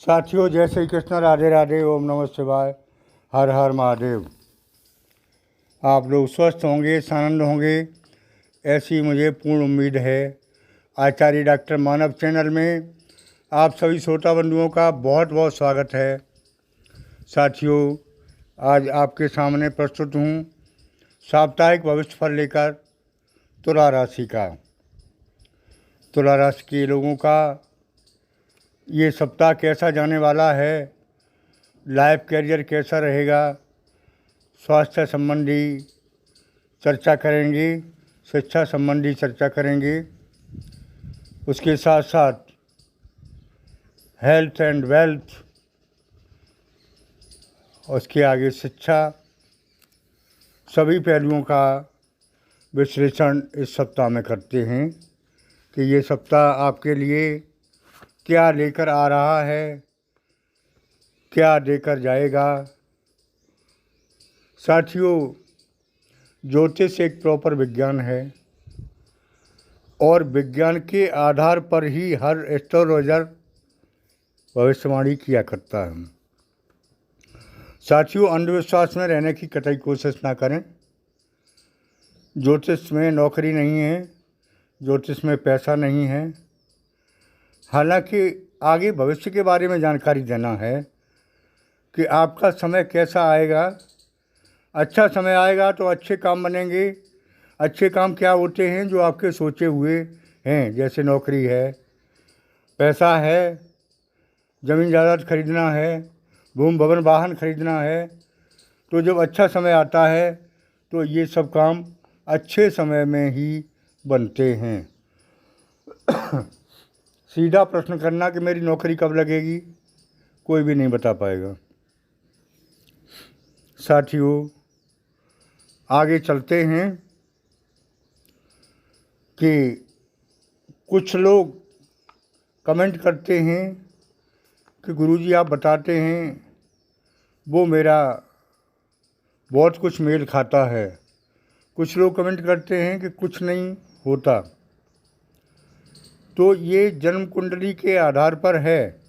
साथियों, जय श्री कृष्ण, राधे राधे, ओम नमः शिवाय, हर हर महादेव। आप लोग स्वस्थ होंगे, सानंद होंगे, ऐसी मुझे पूर्ण उम्मीद है। आचार्य डॉक्टर मानव चैनल में आप सभी श्रोता बंधुओं का बहुत बहुत स्वागत है। साथियों, आज आपके सामने प्रस्तुत हूँ साप्ताहिक भविष्य फल लेकर तुला राशि का। तुला राशि के लोगों का ये सप्ताह कैसा जाने वाला है, लाइफ कैरियर कैसा रहेगा, स्वास्थ्य संबंधी चर्चा करेंगे, शिक्षा संबंधी चर्चा करेंगे, उसके साथ साथ हेल्थ एंड वेल्थ, उसके आगे शिक्षा, सभी पहलुओं का विश्लेषण इस सप्ताह में करते हैं कि ये सप्ताह आपके लिए क्या लेकर आ रहा है, क्या देकर जाएगा। साथियों, ज्योतिष एक प्रॉपर विज्ञान है और विज्ञान के आधार पर ही हर एस्ट्रोलॉजर भविष्यवाणी किया करता है। साथियों, अंधविश्वास में रहने की कतई कोशिश ना करें। ज्योतिष में नौकरी नहीं है, ज्योतिष में पैसा नहीं है। हालांकि आगे भविष्य के बारे में जानकारी देना है कि आपका समय कैसा आएगा। अच्छा समय आएगा तो अच्छे काम बनेंगे। अच्छे काम क्या होते हैं? जो आपके सोचे हुए हैं, जैसे नौकरी है, पैसा है, ज़मीन जायदाद खरीदना है, भूमि भवन वाहन खरीदना है। तो जब अच्छा समय आता है तो ये सब काम अच्छे समय में ही बनते हैं। सीधा प्रश्न करना कि मेरी नौकरी कब लगेगी, कोई भी नहीं बता पाएगा। साथियों, आगे चलते हैं कि कुछ लोग कमेंट करते हैं कि गुरुजी आप बताते हैं वो मेरा बहुत कुछ मेल खाता है। कुछ लोग कमेंट करते हैं कि कुछ नहीं होता। तो ये जन्म कुंडली के आधार पर है।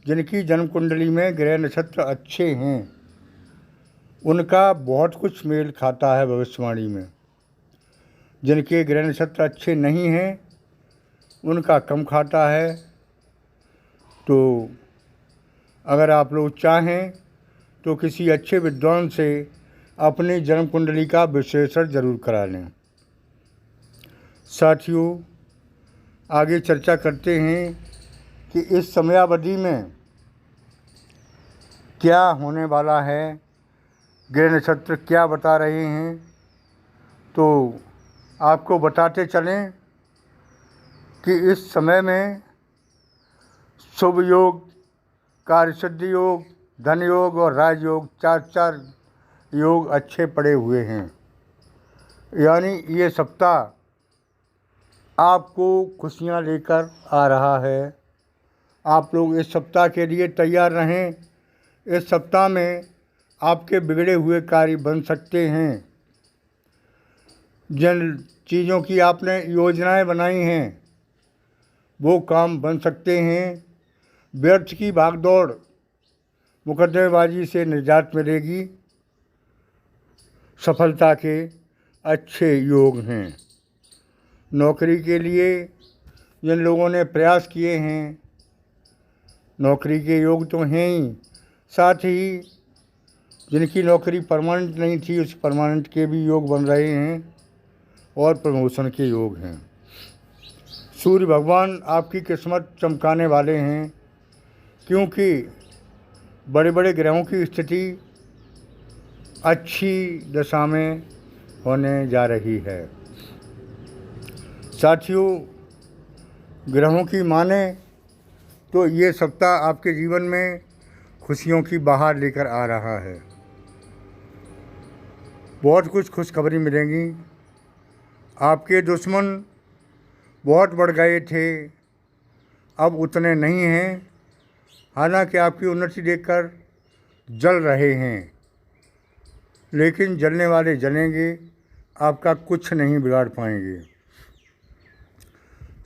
जिनकी जन्म कुंडली में ग्रह नक्षत्र अच्छे हैं उनका बहुत कुछ मेल खाता है भविष्यवाणी में। जिनके ग्रह नक्षत्र अच्छे नहीं हैं उनका कम खाता है। तो अगर आप लोग चाहें तो किसी अच्छे विद्वान से अपनी जन्म कुंडली का विश्लेषण जरूर करा लें। साथियों, आगे चर्चा करते हैं कि इस समयावधि में क्या होने वाला है, ग्रह नक्षत्र क्या बता रहे हैं। तो आपको बताते चलें कि इस समय में शुभ योग, कार्यसिद्धि योग, धन योग और राजयोग, चार योग अच्छे पड़े हुए हैं। यानी ये सप्ताह आपको खुशियाँ लेकर आ रहा है। आप लोग इस सप्ताह के लिए तैयार रहें। इस सप्ताह में आपके बिगड़े हुए कार्य बन सकते हैं। जिन चीज़ों की आपने योजनाएं बनाई हैं वो काम बन सकते हैं। व्यर्थ की भागदौड़, मुकदमेबाजी से निजात मिलेगी। सफलता के अच्छे योग हैं। नौकरी के लिए जिन लोगों ने प्रयास किए हैं, नौकरी के योग तो हैं ही, साथ ही जिनकी नौकरी परमानेंट नहीं थी उस परमानेंट के भी योग बन रहे हैं और प्रमोशन के योग हैं। सूर्य भगवान आपकी किस्मत चमकाने वाले हैं, क्योंकि बड़े बड़े ग्रहों की स्थिति अच्छी दशा में होने जा रही है। साथियों, ग्रहों की माने तो ये सप्ताह आपके जीवन में खुशियों की बहार लेकर आ रहा है। बहुत कुछ खुशखबरी मिलेंगी। आपके दुश्मन बहुत बढ़ गए थे, अब उतने नहीं हैं। हालांकि आपकी उन्नति देखकर जल रहे हैं, लेकिन जलने वाले जलेंगे, आपका कुछ नहीं बिगाड़ पाएंगे।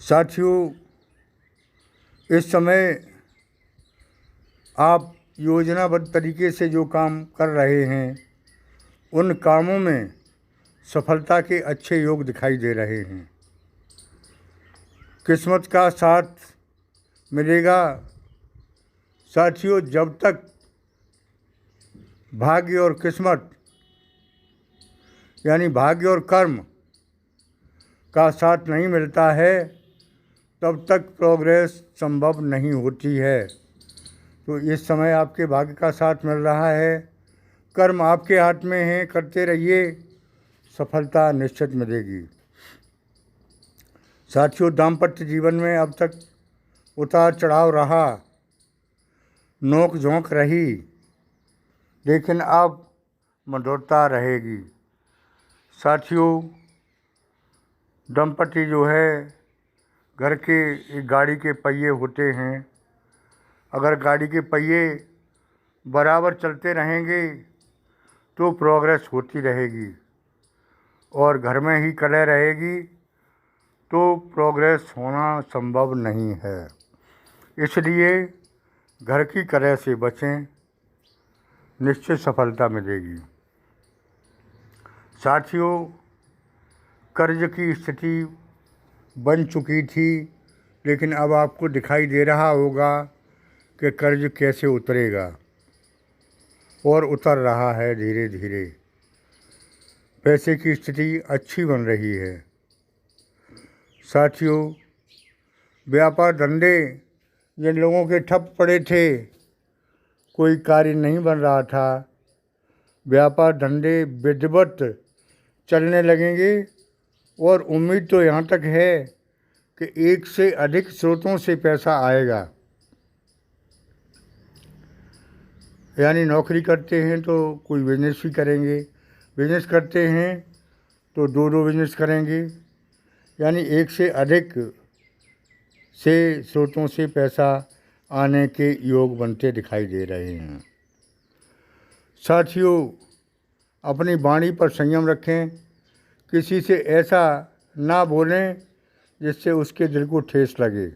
साथियों, इस समय आप योजनाबद्ध तरीके से जो काम कर रहे हैं उन कामों में सफलता के अच्छे योग दिखाई दे रहे हैं। किस्मत का साथ मिलेगा। साथियों, जब तक भाग्य और किस्मत यानी भाग्य और कर्म का साथ नहीं मिलता है तब तक प्रोग्रेस संभव नहीं होती है। तो इस समय आपके भाग्य का साथ मिल रहा है, कर्म आपके हाथ में है, करते रहिए, सफलता निश्चित मिलेगी। साथियों, दाम्पत्य जीवन में अब तक उतार चढ़ाव रहा, नोक झोंक रही, लेकिन अब मधुरता रहेगी। साथियों, दंपति जो है घर के एक गाड़ी के पहिए होते हैं। अगर गाड़ी के पहिए बराबर चलते रहेंगे तो प्रोग्रेस होती रहेगी, और घर में ही कलह रहेगी तो प्रोग्रेस होना संभव नहीं है। इसलिए घर की कलह से बचें, निश्चित सफलता मिलेगी। साथियों, कर्ज की स्थिति बन चुकी थी, लेकिन अब आपको दिखाई दे रहा होगा कि कर्ज कैसे उतरेगा, और उतर रहा है धीरे धीरे। पैसे की स्थिति अच्छी बन रही है। साथियों, व्यापार धंधे जिन लोगों के ठप पड़े थे, कोई कार्य नहीं बन रहा था, व्यापार धंधे विधिवत चलने लगेंगे, और उम्मीद तो यहाँ तक है कि एक से अधिक स्रोतों से पैसा आएगा। यानी नौकरी करते हैं तो कोई बिजनेस भी करेंगे, बिजनेस करते हैं तो दो बिजनेस करेंगे, यानी एक से अधिक से स्रोतों से पैसा आने के योग बनते दिखाई दे रहे हैं। साथियों, अपनी वाणी पर संयम रखें, किसी से ऐसा ना बोलें जिससे उसके दिल को ठेस लगे।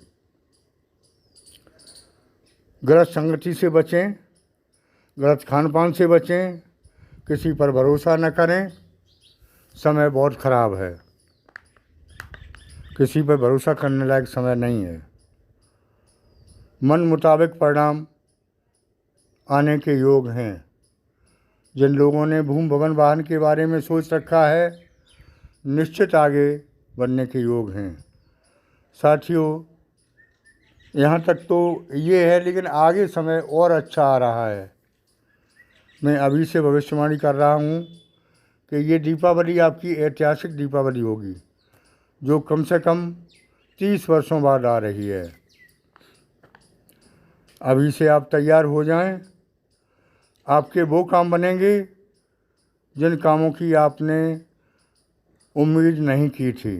गलत संगति से बचें, गलत खान पान से बचें, किसी पर भरोसा न करें। समय बहुत ख़राब है, किसी पर भरोसा करने लायक समय नहीं है। मन मुताबिक परिणाम आने के योग हैं। जिन लोगों ने भूमि भवन वाहन के बारे में सोच रखा है, निश्चित आगे बढ़ने के योग हैं। साथियों, यहाँ तक तो ये है, लेकिन आगे समय और अच्छा आ रहा है। मैं अभी से भविष्यवाणी कर रहा हूँ कि ये दीपावली आपकी ऐतिहासिक दीपावली होगी, जो कम से कम 30 वर्षों बाद आ रही है। अभी से आप तैयार हो जाएं। आपके वो काम बनेंगे जिन कामों की आपने उम्मीद नहीं की थी।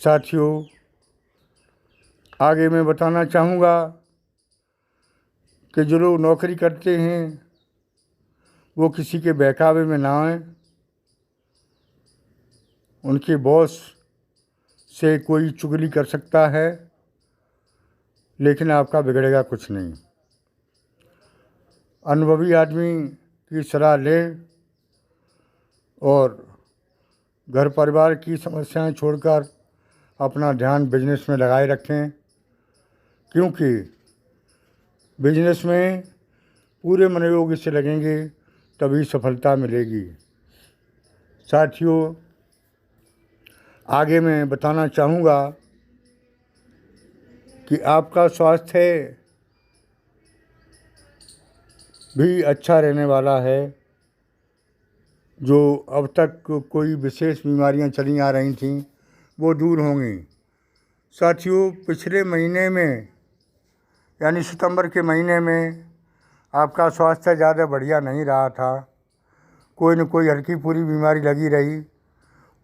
साथियों, आगे मैं बताना चाहूँगा कि जो लोग नौकरी करते हैं वो किसी के बहकावे में ना आएं। उनके बॉस से कोई चुगली कर सकता है, लेकिन आपका बिगड़ेगा कुछ नहीं। अनुभवी आदमी की सलाह लें और घर परिवार की समस्याएं छोड़कर अपना ध्यान बिजनेस में लगाए रखें, क्योंकि बिजनेस में पूरे मनोयोग से लगेंगे तभी सफलता मिलेगी। साथियों, आगे मैं बताना चाहूँगा कि आपका स्वास्थ्य भी अच्छा रहने वाला है। जो अब तक कोई विशेष बीमारियां चली आ रही थीं वो दूर होंगी। साथियों, पिछले महीने में यानी सितंबर के महीने में आपका स्वास्थ्य ज़्यादा बढ़िया नहीं रहा था, कोई न कोई हल्की पूरी बीमारी लगी रही।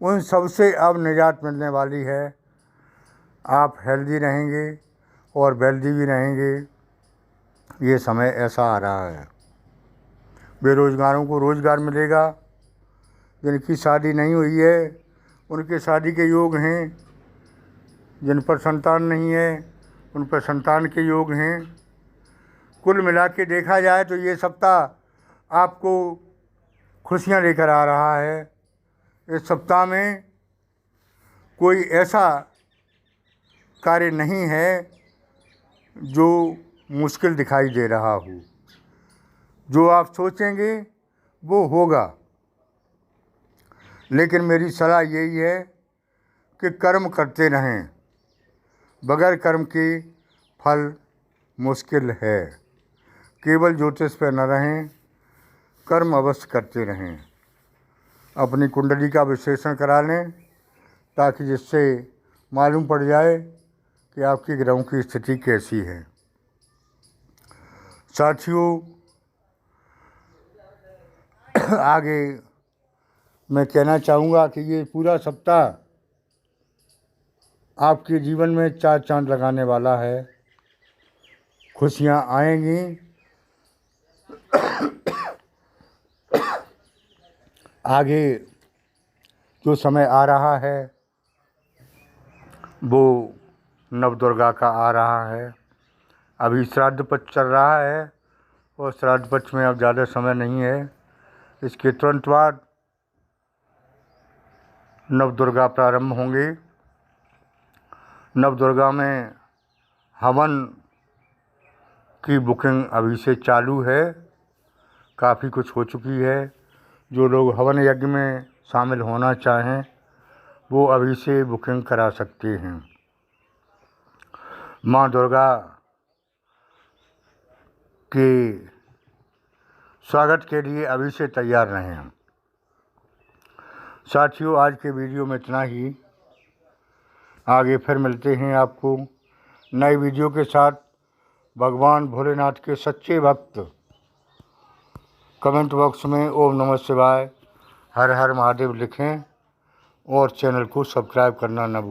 उन सब से अब निजात मिलने वाली है। आप हेल्दी रहेंगे और वेल्दी भी रहेंगे। ये समय ऐसा आ रहा है। बेरोज़गारों को रोज़गार मिलेगा। जिनकी शादी नहीं हुई है उनके शादी के योग हैं। जिन पर संतान नहीं है उन पर संतान के योग हैं। कुल मिला के देखा जाए तो ये सप्ताह आपको खुशियाँ लेकर आ रहा है। इस सप्ताह में कोई ऐसा कार्य नहीं है जो मुश्किल दिखाई दे रहा हो। जो आप सोचेंगे वो होगा, लेकिन मेरी सलाह यही है कि कर्म करते रहें। बगैर कर्म के फल मुश्किल है। केवल ज्योतिष पर न रहें, कर्म अवश्य करते रहें। अपनी कुंडली का विश्लेषण करा लें ताकि जिससे मालूम पड़ जाए कि आपकी ग्रहों की स्थिति कैसी है। साथियों, आगे मैं कहना चाहूँगा कि ये पूरा सप्ताह आपके जीवन में 4 चांद लगाने वाला है। खुशियाँ आएंगी। आगे जो समय आ रहा है वो नवदुर्गा का आ रहा है। अभी श्राद्ध पक्ष चल रहा है और श्राद्ध पक्ष में अब ज़्यादा समय नहीं है। इसके तुरंत बाद नवदुर्गा प्रारंभ होंगे। नवदुर्गा में हवन की बुकिंग अभी से चालू है। काफ़ी कुछ हो चुकी है। जो लोग हवन यज्ञ में शामिल होना चाहें वो अभी से बुकिंग करा सकते हैं। माँ दुर्गा के स्वागत के लिए अभी से तैयार रहें। साथियों, आज के वीडियो में इतना ही। आगे फिर मिलते हैं आपको नए वीडियो के साथ। भगवान भोलेनाथ के सच्चे भक्त कमेंट बॉक्स में ओम नमः शिवाय, हर हर महादेव लिखें और चैनल को सब्सक्राइब करना न भूलें।